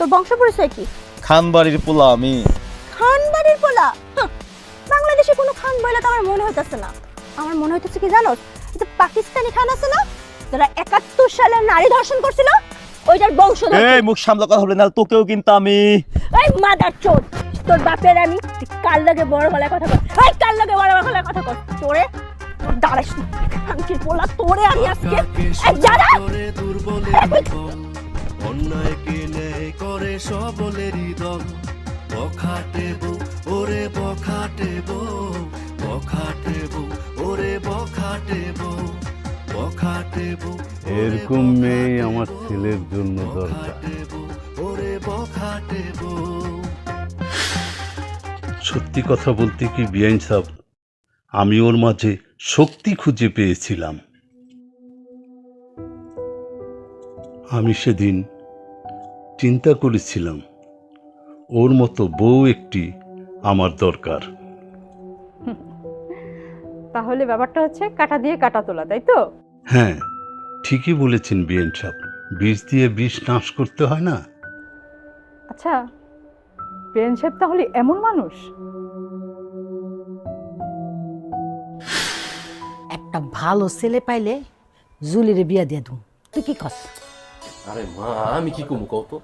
তোর বংশ পরিচয় কি? খানবাড়ির পোলা আমি। খানবাড়ির পোলা? বাংলাদেশে কোনো খান বইলা তো আমার মনে হইতেছে না। আমার মনে হইতেছে কি জানো, এই যে পাকিস্তানি খান আছে না, যারা 71 সালে নারী ধর্ষণ করছিল, ওইটার বংশধর। এই মুখ সামলা কথা বলে না, তোকেও কিন্তু আমি। এই মাদারচোদ, তোর বাপের আমি কাল লাগে বড় গলায় কথা কর। এই কাল লাগে বড় গলায় কথা কর। তোরে দাঁড়াস খানকির পোলা, তোরে আমি আজকে এই যারা অন্যায়কে ন্যায় করে সবলেরই দল। বখাটেবো ওরে বখাটেবো, বখাটেবো ওরে বখাটেবো, বখাটেবো এরকম মেয়ে আমার ছেলের জন্য দরকার। ওরে বখাটেবো। সত্যি কথা বলতে কি বিআইন সাহেব, আমি ওর মাঝে শক্তি খুঁজে পেয়েছিলাম। আমি সেদিন চিন্তা করেছিলাম ওর মতো বউ একটি আমার দরকার। তাহলে ব্যাপারটা হচ্ছে কাটা দিয়ে কাটা তোলা, তাই তো? হ্যাঁ, ঠিকই বলেছেন বিআইন সাহেব, বিষ দিয়ে বিষ নাশ করতে হয় না। আচ্ছা, বেন সাহেব তাহলে এমন মানুষ? একটা ভালো ছেলে পাইলে জুলিরে বিয়া দিয়ে দেব। তুই কি কস? আরে মা, আমি কি কমু কও তো?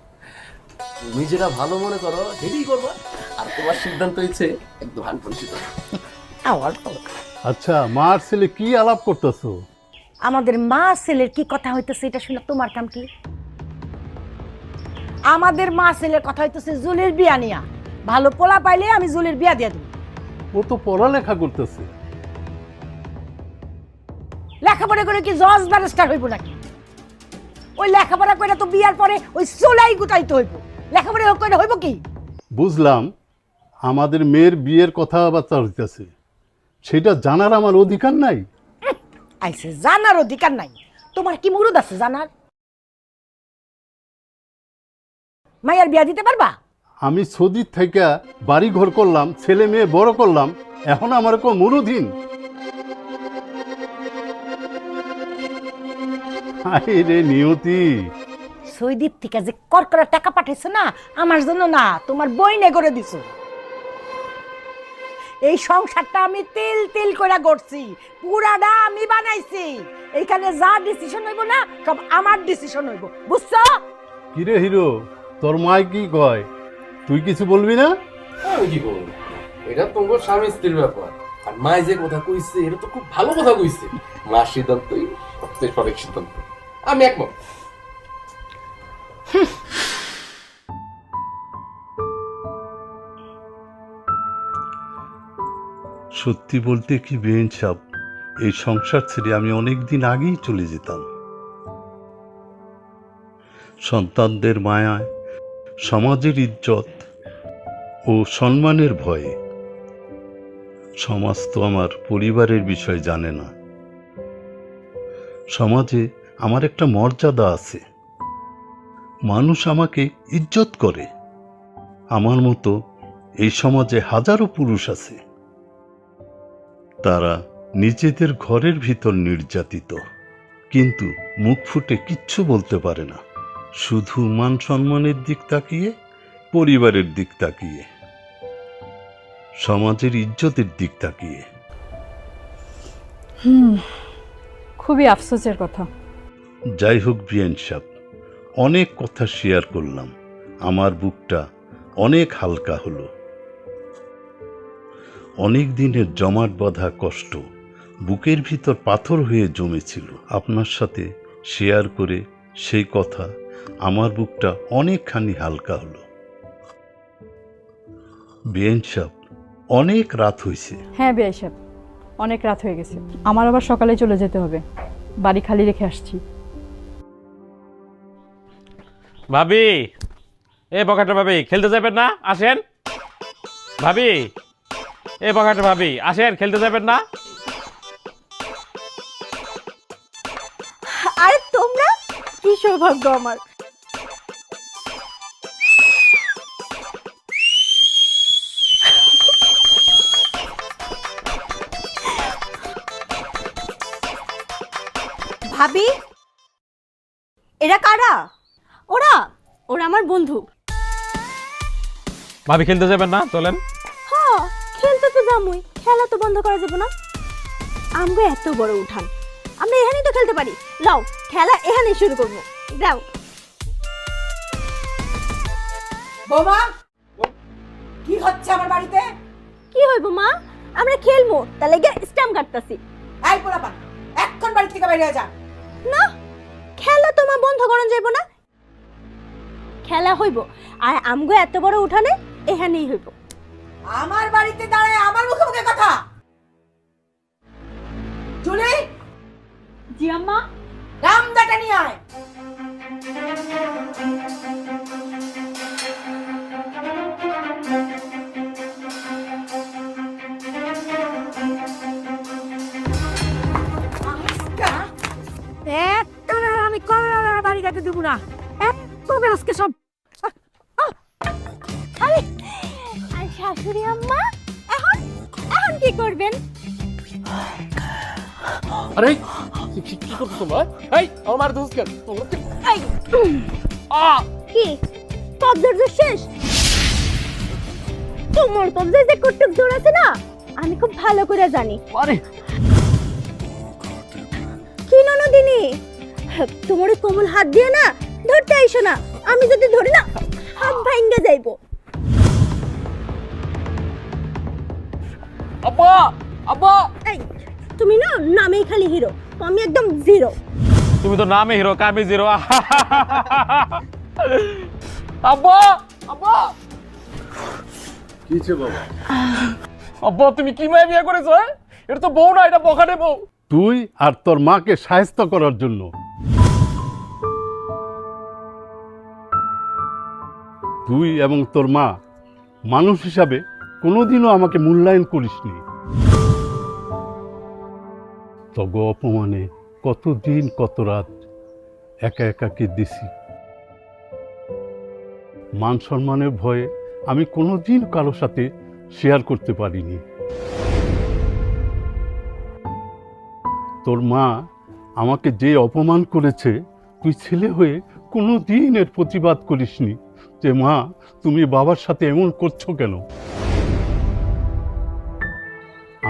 তুমি যেটা ভালো মনে করো সেটাই করবা, আর তোমার সিদ্ধান্ত হচ্ছে একদম 100%। আমার ভালো। আচ্ছা, মার ছেলে কি আলাপ করতেছো? আমাদের মা ছেলের কি কথা হইতেছে এটা শুনে তোমার কাম কি? আমাদের মা ছেলের কথা হইতেছে জুলির বিয়া নিয়া। ভালো পোলা পাইলে আমি জুলির বিয়া দিয়ে দেব। ও তো পড়ালেখা করতেছে। লেখাপড়া করে কি জজ ব্যারিস্টার হইব নাকি? ওই লেখাপড়া করে তো বিয়ার পরে ওই চুলাই গুটাইতে হইব। লেখাপড়া করে হইব কি? বুঝলাম, আমাদের মেয়ের বিয়ের কথাবার্তা হইতেছে, সেটা জানার আমার অধিকার নাই? আইসে জানার অধিকার নাই? তোমার কি মুরুদ আছে জানার? মাইয়ার বিয়া দিতে পারবা? আমি সৌদি থেকে বাড়ি ঘর করলাম, ছেলে মেয়ে বড় করলাম, এখন আমার কোনো মুরুদহীন? হায় রে নিয়তি! সৌদির থেকে যে করকরা টাকা পাঠাইছো না, আমার জন্য না, তোমার বইনে করে দিছো। এই সংসারটা আমি তিল তিল করে গড়ছি, পুরাটা আমি বানাইছি। এইখানে যা ডিসিশন হইব না, সব আমার ডিসিশন হইব, বুঝছো? কিরে হিরো, তোর মাই কি কয়? তুই কিছু বলবি না? আমি কি করবো? এটা তোমার স্বামী স্ত্রীর ব্যাপার, আর মা যে কথা কইছে এটা তো খুব ভালো কথা কইছে। মার সিদ্ধান্তই সবচেয়ে সঠিক সিদ্ধান্ত, আমি একমত। সত্যি বলতে কি বেন সাহেব, এই সংসার ছেড়ে আমি অনেক দিন আগেই চলে যেতাম। সন্তানদের মায়ায়, সমাজের ইজ্জত ও সম্মানের ভয়ে। সমাজ তো আমার পরিবারের বিষয় জানে না। সমাজে আমার একটা মর্যাদা আছে, মানুষ আমাকে ইজ্জত করে। আমার মতো এই সমাজে হাজারো পুরুষ আছে, তারা নিজেদের ঘরের ভিতর নির্যাতিত, কিন্তু মুখ ফুটে কিচ্ছু বলতে পারে না, শুধু মান সম্মানের দিক তাকিয়ে, পরিবারের দিক তাকিয়ে, সমাজের ইজ্জতের দিক তাকিয়ে। খুবই আফসোসের কথা। যাই হোক বিআইন সাহেব, অনেক কথা শেয়ার করলাম, আমার বুকটা অনেক হালকা হলো। অনেক দিনের জমাট বাঁধা কষ্ট বুকের ভিতর পাথর হয়ে জমেছিল, আপনার সাথে শেয়ার করে সেই কথা আমার বুকটা অনেকখানি হালকা হলো। বিআইন সাহেব, অনেক রাত হয়েছে। হ্যাঁ বেআই সাহেব, অনেক রাত হয়ে গেছে, আমার আবার সকালে চলে যেতে হবে, বাড়ি খালি রেখে আসছি। ভাবি, এ বকাটা ভাবি, খেলতে যাবেন না? আসেন ভাবি, এ বকাটা ভাবি, আসেন, খেলতে যাবেন না? আরে তোমরা, কি সৌভাগ্য আমার। ভাবি, এরা কারা? ওরা ওরা আমার বন্ধু। ভাবি খেলতে যাবেন না? চলেন। হ্যাঁ, খেলতে তো যামই, খেলা তো বন্ধ করা যাবে না। আমগো এত বড় উঠান, আমরা এখানেই তো খেলতে পারি। লাও, খেলা এখানেই শুরু করবো। যাও। বৌমা, কি হচ্ছে আমার বাড়িতে? কি হইব মা? আমরা খেলবো, তার লাগি স্ট্যাম্প কাটতাছি। এই পোলাপান, এখন বাড়ি থেকে বাইরে যা। না, খেলা তো মা বন্ধ করন যাইব না। খেলা হইব, আর আমগো এত বড় উঠানে এখানেই হইব। আমার বাড়িতে দাঁড়ায় আমার মুখে মুখে কথা। জুলি, জি আম্মা। রামদাটা নিয়ে আয়। আমি কবে বাড়ি কাটে দেবো না, কবে আজকে সব। আরে, আর শাশুড়ি আম্মা এখন এখন কি করবেন? আরে কি করছো তোমরা? এই আমার দোষ কেন? এই, কি কবজার জোর শেষ? তোমার কবজায় যে কটুক জোর আছে না, আমি খুব ভালো করে জানি। আরে কি ননদিনী, তোমার ওই কোমল হাত দিয়ে না ধরতে আইসো না। আমি যদি ধরি না, হাত ভাঙ্গে যাইবো। আব্বা, আব্বা, এই, তুমি না নামেই খালি হিরো, আমি একদম জিরো। তুমি তো নামে হিরো, কামে জিরো। আব্বা, আব্বা, কিছে বাবা? আব্বা তুমি কি মায়া বিয়ে করেছো? এটা তো বউ না, এটা বখাটে বউ। তুই আর তোর মাকে সাহায্য করার জন্য। তুই এবং তোর মা মানুষ হিসাবে কোনোদিনও আমাকে মূল্যায়ন করিসনি। তগ অপমানে কতদিন কত রাত একা একা কেঁদেছি। মান সম্মানের ভয়ে আমি কোনোদিন কারো সাথে শেয়ার করতে পারিনি। তোর মা আমাকে যে অপমান করেছে, তুই ছেলে হয়ে কোনো দিন এর প্রতিবাদ করিসনি যে মা তুমি বাবার সাথে এমন করছো কেন।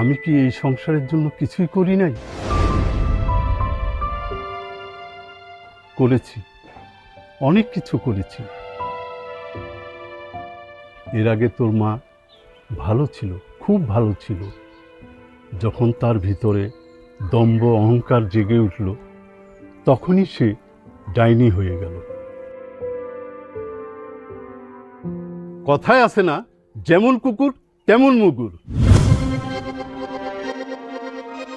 আমি কি এই সংসারের জন্য কিছুই করি নাই? করেছি, অনেক কিছু করেছি। এর আগে তোর মা ভালো ছিল, খুব ভালো ছিল। যখন তার ভিতরে দম্ভ অহংকার জেগে উঠল, তখনই সে ডাইনি হয়ে গেল। কথায় আছে না, যেমন কুকুর তেমন মুগুর।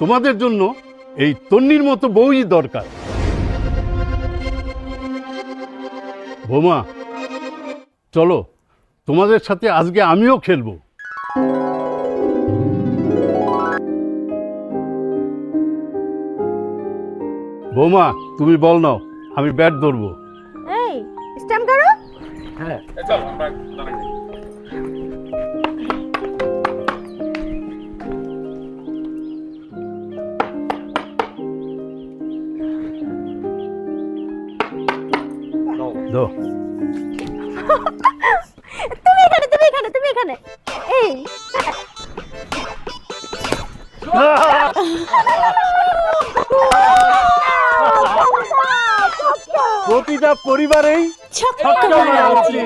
তোমাদের জন্য এই তন্নির মতো বউই দরকার। বোমা, চলো তোমাদের সাথে আজকে আমিও খেলবো। বৌমা, তুমি বল নাও, আমি ব্যাট ধরবো। এই, স্ট্যাম্প করো। হ্যাঁ, দো। তুমি এখানে, তুমি এখানে, তুমি এখানে। এই, প্রতিটা পরিবারেই ছক্কা মারা উচিত।